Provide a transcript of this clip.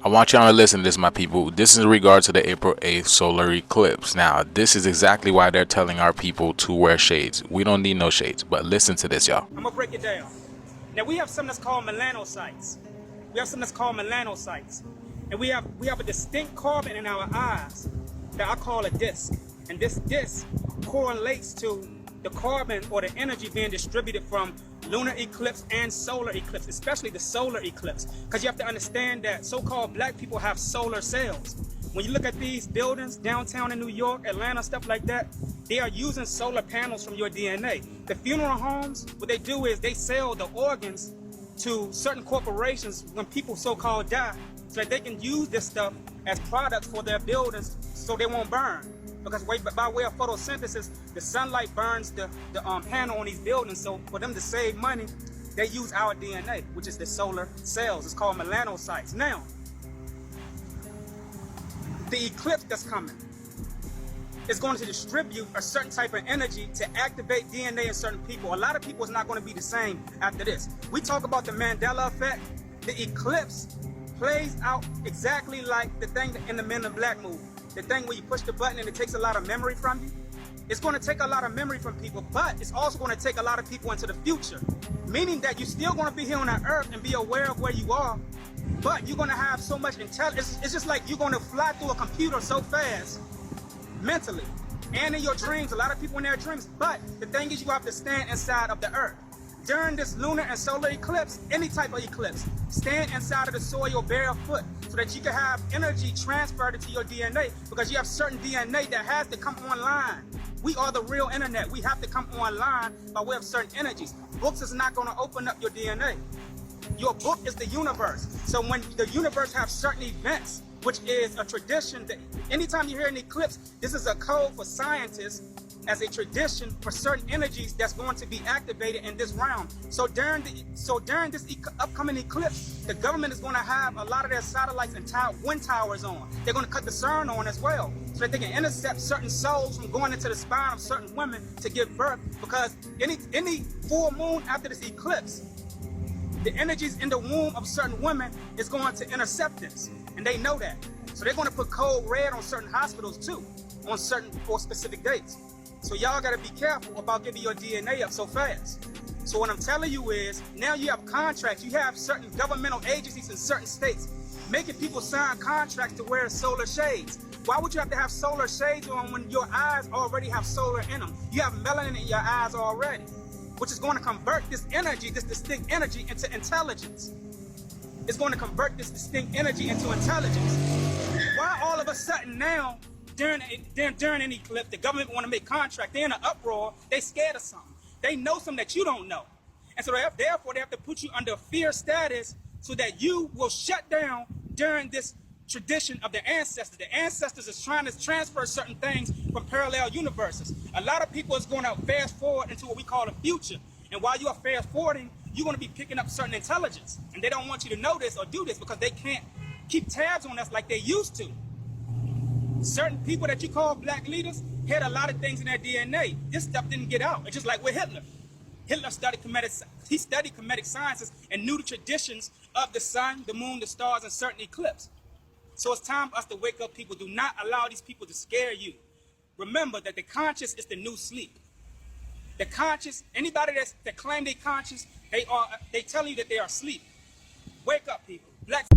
I want y'all to listen to this, my people. This is in regard to the April 8th solar eclipse. Now, this is exactly why they're telling our people to wear shades. We don't need no shades, but listen to this, y'all. I'm gonna break it down. Now we have something that's called melanocytes. And we have a distinct carbon in our eyes that I call a disc. And this disc correlates to the carbon or the energy being distributed from lunar eclipse and solar eclipse, especially the solar eclipse. Because you have to understand that so-called black people have solar cells. When you look at these buildings downtown in New York, Atlanta, stuff like that, they are using solar panels from your DNA. The funeral homes, what they do is they sell the organs to certain corporations when people so-called die, so that they can use this stuff as products for their buildings so they won't burn. Because by way of photosynthesis, the sunlight burns the panel on these buildings. So for them to save money, they use our DNA, which is the solar cells. It's called melanocytes. Now, the eclipse that's coming is going to distribute a certain type of energy to activate DNA in certain people. A lot of people is not going to be the same after this. We talk about the Mandela effect. The eclipse plays out exactly like the thing in the Men in Black movie. The thing where you push the button and it takes a lot of memory from you. It's going to take a lot of memory from people, but it's also going to take a lot of people into the future. Meaning that you're still going to be here on the earth and be aware of where you are, but you're going to have so much intelligence. It's just like you're going to fly through a computer so fast, mentally, and in your dreams. A lot of people in their dreams, but the thing is you have to stand inside of the earth. During this lunar and solar eclipse, any type of eclipse, stand inside of the soil barefoot so that you can have energy transferred into your DNA, because you have certain DNA that has to come online. We are the real internet. We have to come online by way of certain energies. Books is not going to open up your DNA. Your book is the universe. So when the universe has certain events, which is a tradition, that anytime you hear an eclipse, this is a code for scientists as a tradition for certain energies that's going to be activated in this realm. So during this upcoming eclipse, the government is going to have a lot of their satellites and wind towers on. They're going to cut the CERN on as well, so that they can intercept certain souls from going into the spine of certain women to give birth. Because any full moon after this eclipse, the energies in the womb of certain women is going to intercept this, and they know that. So they're going to put code red on certain hospitals too, on for specific dates. So y'all gotta be careful about giving your DNA up so fast. So what I'm telling you is, now you have contracts, you have certain governmental agencies in certain states making people sign contracts to wear solar shades. Why would you have to have solar shades on when your eyes already have solar in them? You have melanin in your eyes already, which is going to convert this energy, this distinct energy, into intelligence. It's going to convert this distinct energy into intelligence. Why all of a sudden now, during an eclipse, the government want to make contract? They're in an uproar. They scared of something. They know something that you don't know. And so therefore, they have to put you under fear status so that you will shut down during this tradition of the ancestors. The ancestors is trying to transfer certain things from parallel universes. A lot of people is going to fast forward into what we call the future. And while you are fast forwarding, you're going to be picking up certain intelligence. And they don't want you to know this or do this because they can't keep tabs on us like they used to. Certain people that you call black leaders had a lot of things in their DNA. This stuff didn't get out. It's just like with Hitler. Hitler studied comedic sciences and knew the traditions of the sun, the moon, the stars, and certain eclipse. So it's time for us to wake up, people. Do not allow these people to scare you. Remember that the conscious is the new sleep. The conscious, anybody that claim they're conscious, they telling you that they are asleep. Wake up, people. Black